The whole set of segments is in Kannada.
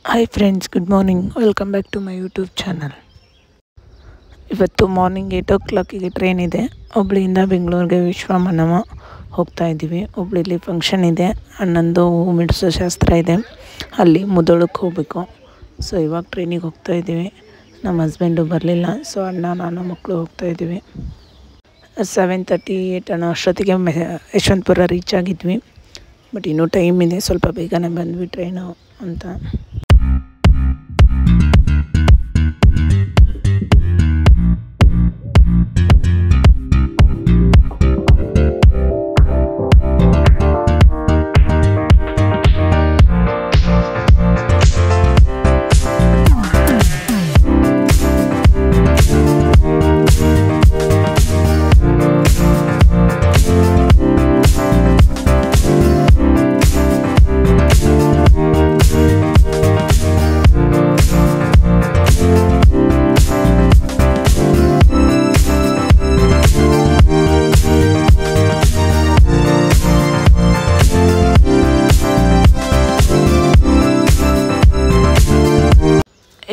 Hi friends, good morning. Welcome back to my YouTube channel. ಇವತ್ತು ಮಾರ್ನಿಂಗ್ 8 o'clock ಟ್ರೈನ್ ಇದೆ. ಹುಬ್ಳಿಯಿಂದ ಬೆಂಗಳೂರಿಗೆ ವಿಶ್ವಮಾನವ ಹೋಗ್ತಾ ಇದ್ದೀವಿ. ಹುಬ್ಳಿಲಿ ಫಂಕ್ಷನ್ ಇದೆ, ಅಣ್ಣಂದು ಹೂ ಮಿಡಿಸೋ ಶಾಸ್ತ್ರ ಇದೆ, ಅಲ್ಲಿ ಮುದೋಳಕ್ಕೆ ಹೋಗಬೇಕು. ಸೊ ಇವಾಗ ಟ್ರೈನಿಗೆ ಹೋಗ್ತಾ ಇದ್ದೀವಿ. ನಮ್ಮ ಹಸ್ಬೆಂಡು ಬರಲಿಲ್ಲ, ಸೊ ಅಣ್ಣ ನಾನು ಮಕ್ಕಳು ಹೋಗ್ತಾ ಇದ್ದೀವಿ. 7:38 ಅನ್ನೋ ಅಷ್ಟೊತ್ತಿಗೆ ಯಶವಂತಪುರ ರೀಚ್ ಆಗಿದ್ವಿ. ಬಟ್ ಇನ್ನೂ ಟೈಮ್ ಇದೆ, ಸ್ವಲ್ಪ ಬೇಗನೆ ಬಂದ್ವಿ ಟ್ರೈನು ಅಂತ.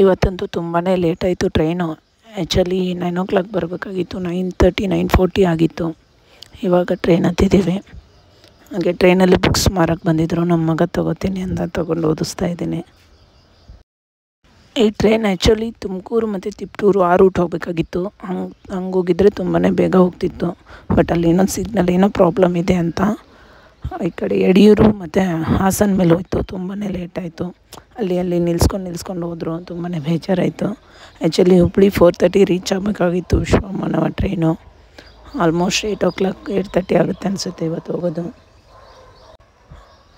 ಇವತ್ತಂತೂ ತುಂಬಾ ಲೇಟ್ ಆಯಿತು ಟ್ರೈನು. ಆ್ಯಕ್ಚುಲಿ 9 o'clock ಬರಬೇಕಾಗಿತ್ತು, 9:30 9:40 ಆಗಿತ್ತು. ಇವಾಗ ಟ್ರೈನ್ ಹತ್ತಿದ್ದೀವಿ. ಹಾಗೆ ಟ್ರೈನಲ್ಲಿ ಬುಕ್ಸ್ ಮಾರಕ್ಕೆ ಬಂದಿದ್ದರು. ನಮ್ಮ ಮಗ ತೊಗೋತೀನಿ ಅಂತ ತೊಗೊಂಡು ಓದಿಸ್ತಾ ಇದ್ದೀನಿ. ಈ ಟ್ರೈನ್ ಆ್ಯಕ್ಚುಲಿ ತುಮಕೂರು ಮತ್ತು ತಿಪಟೂರು ಆ ರೂಟ್ ಹೋಗಬೇಕಾಗಿತ್ತು. ಹಂಗೆ ಹೋಗಿದ್ರೆ ತುಂಬಾ ಬೇಗ ಹೋಗ್ತಿತ್ತು. ಬಟ್ ಅಲ್ಲಿ ಏನೋ ಸಿಗ್ನಲ್ ಏನೋ ಪ್ರಾಬ್ಲಮ್ ಇದೆ ಅಂತ ಈ ಕಡೆ ಯಡಿಯೂರು ಮತ್ತು ಹಾಸನ ಮೇಲೆ ಹೋಯ್ತು. ತುಂಬಾ ಲೇಟ್ ಆಯಿತು. ಅಲ್ಲಿ ನಿಲ್ಸ್ಕೊಂಡು ಹೋದರು. ತುಂಬಾ ಬೇಜಾರಾಯಿತು. ಆ್ಯಕ್ಚುಲಿ ಹುಬ್ಳಿ 4:30 ರೀಚ್ ಆಗಬೇಕಾಗಿತ್ತು ವಿಶ್ವಮಾನವ ಟ್ರೈನು. ಆಲ್ಮೋಸ್ಟ್ 8 o'clock 8:30 ಆಗುತ್ತೆ ಅನಿಸುತ್ತೆ ಇವತ್ತು ಹೋಗೋದು.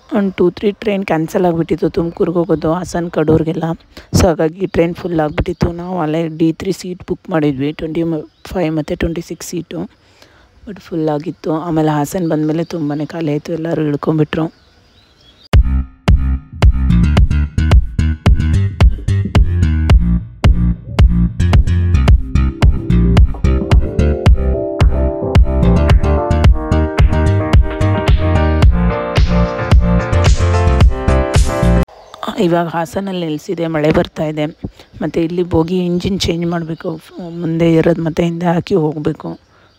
ಒಂದು 2-3 ಟ್ರೈನ್ ಕ್ಯಾನ್ಸಲ್ ಆಗಿಬಿಟ್ಟಿತ್ತು ತುಮಕೂರಿಗೆ ಹೋಗೋದು, ಹಾಸನ ಕಡೂರಿಗೆಲ್ಲ. ಸೊ ಹಾಗಾಗಿ ಟ್ರೈನ್ ಫುಲ್ ಆಗಿಬಿಟ್ಟಿತ್ತು. ನಾವು ಅಲ್ಲೇ D3 ಸೀಟ್ ಬುಕ್ ಮಾಡಿದ್ವಿ, 25 ಮತ್ತು 26 ಸೀಟು. ಬಟ್ ಫುಲ್ ಆಗಿತ್ತು. ಆಮೇಲೆ ಹಾಸನ ಬಂದಮೇಲೆ ತುಂಬಾ ಖಾಲಿ ಆಯಿತು, ಎಲ್ಲರೂ ಇಳ್ಕೊಂಬಿಟ್ರು. ಇವಾಗ ಹಾಸನಲ್ಲಿ ನಿಲ್ಲಿಸಿದೆ, ಮಳೆ ಬರ್ತಾಯಿದೆ. ಮತ್ತು ಇಲ್ಲಿ ಹೋಗಿ ಇಂಜಿನ್ ಚೇಂಜ್ ಮಾಡಬೇಕು, ಮುಂದೆ ಇರೋದು ಮತ್ತು ಹಿಂದೆ ಹಾಕಿ ಹೋಗಬೇಕು.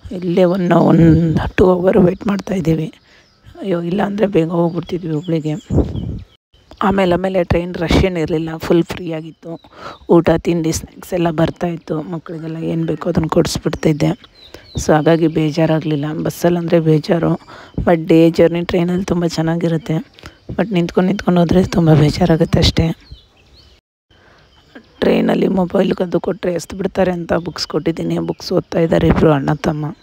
ಇಲ್ಲೇ 1-2 hour ವೆಯ್ಟ್ ಮಾಡ್ತಾಯಿದ್ದೀವಿ. ಅಯ್ಯೋ, ಇಲ್ಲಾಂದರೆ ಬೇಗ ಹೋಗ್ಬಿಡ್ತಿದ್ವಿ ಹುಬ್ಳಿಗೆ. ಆಮೇಲೆ ಟ್ರೈನ್ ರಶ್ ಏನಿರಲಿಲ್ಲ, ಫುಲ್ ಫ್ರೀ ಆಗಿತ್ತು. ಊಟ ತಿಂಡಿ ಸ್ನ್ಯಾಕ್ಸ್ ಎಲ್ಲ ಬರ್ತಾಯಿತ್ತು. ಮಕ್ಕಳಿಗೆಲ್ಲ ಏನು ಬೇಕೋ ಅದನ್ನು ಕೊಡಿಸ್ಬಿಡ್ತಿದ್ದೆ. ಸೊ ಹಾಗಾಗಿ ಬೇಜಾರಾಗಲಿಲ್ಲ. ಬಸ್ಸಲ್ಲಂದರೆ ಬೇಜಾರು. ಬಟ್ ಡೇ ಜರ್ನಿ ಟ್ರೈನಲ್ಲಿ ತುಂಬ ಚೆನ್ನಾಗಿರುತ್ತೆ. ಬಟ್ ನಿಂತ್ಕೊಂಡು ಹೋದರೆ ತುಂಬ ಬೇಜಾರಾಗುತ್ತೆ ಅಷ್ಟೇ. ಟ್ರೈನಲ್ಲಿ ಮೊಬೈಲ್ ಕದ್ದು ಕೊಟ್ಟರೆ ಎಸ್ದು ಬಿಡ್ತಾರೆ ಅಂತ ಬುಕ್ಸ್ ಕೊಟ್ಟಿದ್ದೀನಿ. ಬುಕ್ಸ್ ಓದ್ತಾ ಇದ್ದಾರೆ ಇಬ್ಬರು ಅಣ್ಣ ತಮ್ಮ.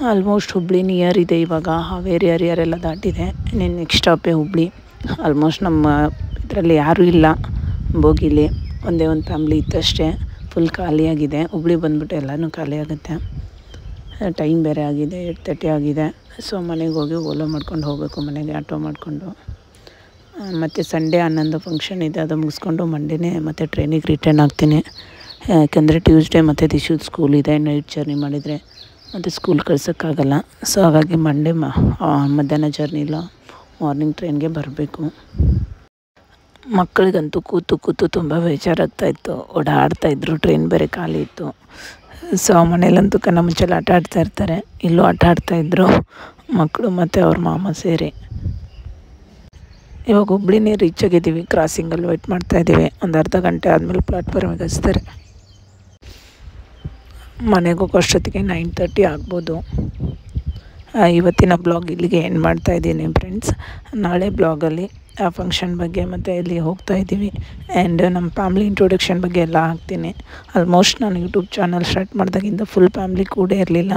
ಆಲ್ಮೋಸ್ಟ್ ಹುಬ್ಳಿ ನಿಯರ್ ಇದೆ. ಇವಾಗ ಹಾವೇರಿ ಹರಿಹರ ಎಲ್ಲ ದಾಟಿದೆ. ಇನ್ನೇನು ನೆಕ್ಸ್ಟ್ ಸ್ಟಾಪೇ ಹುಬ್ಳಿ. ಆಲ್ಮೋಸ್ಟ್ ನಮ್ಮ ಇದರಲ್ಲಿ ಯಾರೂ ಇಲ್ಲ ಬೋಗಿಲಿ, ಒಂದೇ ಒಂದು ಫ್ಯಾಮ್ಲಿ ಇತ್ತಷ್ಟೇ. ಫುಲ್ ಖಾಲಿಯಾಗಿದೆ. ಹುಬ್ಳಿ ಬಂದುಬಿಟ್ಟು ಎಲ್ಲನೂ ಖಾಲಿ ಆಗುತ್ತೆ. ಟೈಮ್ ಬೇರೆ ಆಗಿದೆ, 8:30 ಆಗಿದೆ. ಸೊ ಮನೆಗೆ ಹೋಗಿ ಓಲೋ ಮಾಡ್ಕೊಂಡು ಹೋಗಬೇಕು, ಮನೆಗೆ ಆಟೋ ಮಾಡಿಕೊಂಡು. ಮತ್ತು ಸಂಡೇ ಅನ್ನೊಂದು ಫಂಕ್ಷನ್ ಇದೆ, ಅದು ಮುಗಿಸ್ಕೊಂಡು ಮಂಡೇನೇ ಮತ್ತು ಟ್ರೈನಿಗೆ ರಿಟರ್ನ್ ಆಗ್ತೀನಿ. ಯಾಕೆಂದರೆ ಟ್ಯೂಸ್ಡೇ ಮತ್ತು ದಿಶು ಸ್ಕೂಲ್ ಇದೆ. ನೈಟ್ ಜರ್ನಿ ಮಾಡಿದರೆ ಮತ್ತು ಸ್ಕೂಲ್ ಕಳ್ಸೋಕ್ಕಾಗಲ್ಲ. ಸೊ ಹಾಗಾಗಿ ಮಂಡೇ ಮಧ್ಯಾಹ್ನ ಜರ್ನಿ ಇಲ್ಲ, ಮಾರ್ನಿಂಗ್ ಟ್ರೈನ್ಗೆ ಬರಬೇಕು. ಮಕ್ಕಳಿಗಂತೂ ಕೂತು ತುಂಬ ಬೇಜಾರಾಗ್ತಾಯಿತ್ತು. ಓಡಾಡ್ತಾಯಿದ್ರು, ಟ್ರೈನ್ ಬೇರೆ ಖಾಲಿ ಇತ್ತು. ಸೊ ಮನೇಲಂತೂ ಕಣ್ಣ ಮುಚ್ಚಲು ಆಟ ಆಡ್ತಾಯಿರ್ತಾರೆ. ಇಲ್ಲೂ ಆಟ ಆಡ್ತಾಯಿದ್ರು ಮಕ್ಕಳು ಮತ್ತು ಅವ್ರ ಮಾಮ ಸೇರಿ. ಇವಾಗ ಹುಬ್ಳಿನೇ ರೀಚ್ ಆಗಿದ್ದೀವಿ. ಕ್ರಾಸಿಂಗಲ್ಲಿ ವೆಯ್ಟ್ ಮಾಡ್ತಾಯಿದ್ದೀವಿ. ಒಂದು ಅರ್ಧ ಗಂಟೆ ಆದಮೇಲೆ ಪ್ಲಾಟ್ಫಾರ್ಮಿಗೆ ಹಚ್ತಾರೆ. ಮನೆಗೆ ಹೋಗೋ ಅಷ್ಟೊತ್ತಿಗೆ 9:30 ಆಗ್ಬೋದು. ಇವತ್ತಿನ ಬ್ಲಾಗ್ ಇಲ್ಲಿಗೆ ಎಂಡ್ ಮಾಡ್ತಾಯಿದ್ದೀನಿ ಫ್ರೆಂಡ್ಸ್. ನಾಳೆ ಬ್ಲಾಗಲ್ಲಿ ಆ ಫಂಕ್ಷನ್ ಬಗ್ಗೆ ಮತ್ತು ಇಲ್ಲಿ ಹೋಗ್ತಾ ಇದ್ದೀವಿ ಆ್ಯಂಡ್ ನಮ್ಮ ಫ್ಯಾಮ್ಲಿ ಇಂಟ್ರೊಡಕ್ಷನ್ ಬಗ್ಗೆ ಎಲ್ಲ ಹಾಕ್ತೀನಿ. ಆಲ್ಮೋಸ್ಟ್ ನಾನು ಯೂಟ್ಯೂಬ್ ಚಾನಲ್ ಸ್ಟಾರ್ಟ್ ಮಾಡಿದಾಗಿಂದ ಫುಲ್ ಫ್ಯಾಮ್ಲಿ ಕೂಡ ಇರಲಿಲ್ಲ.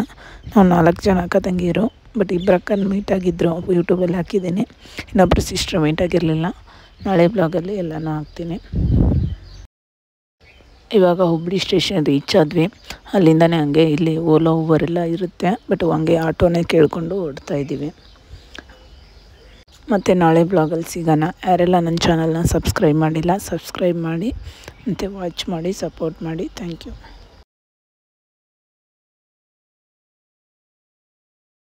ನಾವು 4 ಜನ ಅಕ್ಕ ತಂಗಿರು, ಬಟ್ ಇಬ್ಬರು ಅಕ್ಕನ ಮೀಟ್ ಆಗಿದ್ದರು, ಯೂಟ್ಯೂಬಲ್ಲಿ ಹಾಕಿದ್ದೀನಿ. ಇನ್ನೊಬ್ಬರು ಸಿಸ್ಟರ್ ಮೀಟ್ ಆಗಿರಲಿಲ್ಲ. ನಾಳೆ ಬ್ಲಾಗಲ್ಲಿ ಎಲ್ಲನೂ ಹಾಕ್ತೀನಿ. ಇವಾಗ ಹುಬ್ಳಿ ಸ್ಟೇಷನ್ ರೀಚ್ ಆದ್ವಿ. ಅಲ್ಲಿಂದನೇ ಹಂಗೆ ಇಲ್ಲಿ ಓಲಾ ಊಬರ್ ಎಲ್ಲ ಇರುತ್ತೆ, ಬಟ್ ಹಂಗೆ ಆಟೋನೇ ಕೇಳಿಕೊಂಡು ಓಡ್ತಾ ಇದ್ದೀವಿ. ಮತ್ತು ನಾಳೆ ಬ್ಲಾಗಲ್ಲಿ ಸಿಗೋಣ. ಯಾರೆಲ್ಲ ನನ್ನ ಚಾನಲ್ನ ಸಬ್ಸ್ಕ್ರೈಬ್ ಮಾಡಿಲ್ಲ, ಸಬ್ಸ್ಕ್ರೈಬ್ ಮಾಡಿ ಮತ್ತು ವಾಚ್ ಮಾಡಿ, ಸಪೋರ್ಟ್ ಮಾಡಿ. Thank you.